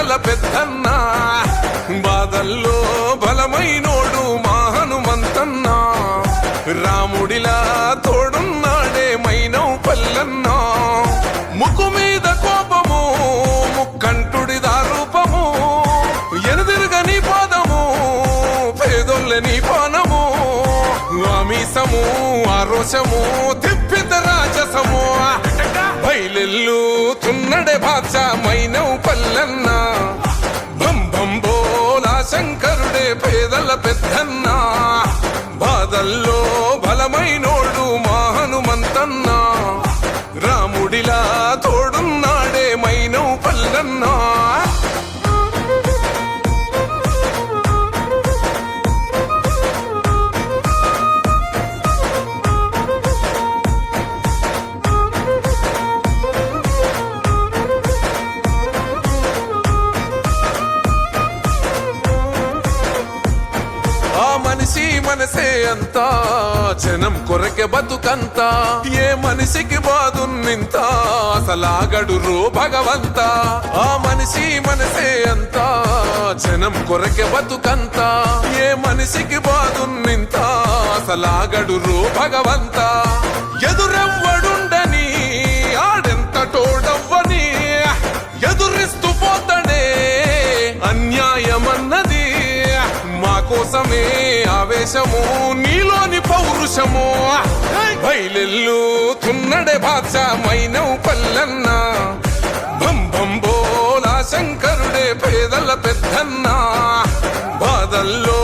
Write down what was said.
పేదల పెద్దన్న బాధల్లో బలమైనోడు మా హనుమంతన్న రాముడిలా తోడున్నాడే మైనవు పల్లన్నా ముక్కు మీద కోపము ముక్కంటుడిదా రూపము ఎనుదిరుగని పాదము పేదొల్లని పానము ఆమీసము ఆరోషము తిప్పిత రాజసము బయలెల్లు తున్నడే బాద్షా మైనవు పల్లన్న బంబంబోలా శంకరుడే పేదల పెద్దన్న బాధల్లో బలమైనోడు మా హనుమంతన్న రాముడిలా తోడున్నాడే మైనవు పల్లన్నా మనిషి మనసే అంతా జనం కొరకె బతుకంతా ఏ మనిషికి బాదున్నింత అసలాగడు రో భగవంత ఆ మనిషి మనసే అంతా జనం కొరకె బతుకంతా ఏ మనిషికి బాదున్నింత అసలాగడు రో భగవంత ఎదురెవ్వడుండని ఆడెంత తోడవ్వని ఎదురిస్తూ పోతాడే అన్యాయమన్నది మా కోసమే ఆవేశము నీలోని పౌరుషము బయలెల్లు తున్నడే బాద్షా మైనవు పల్లన్న బంబంబోలా శంకరుడే పేదల పెద్దన్న బాధల్లో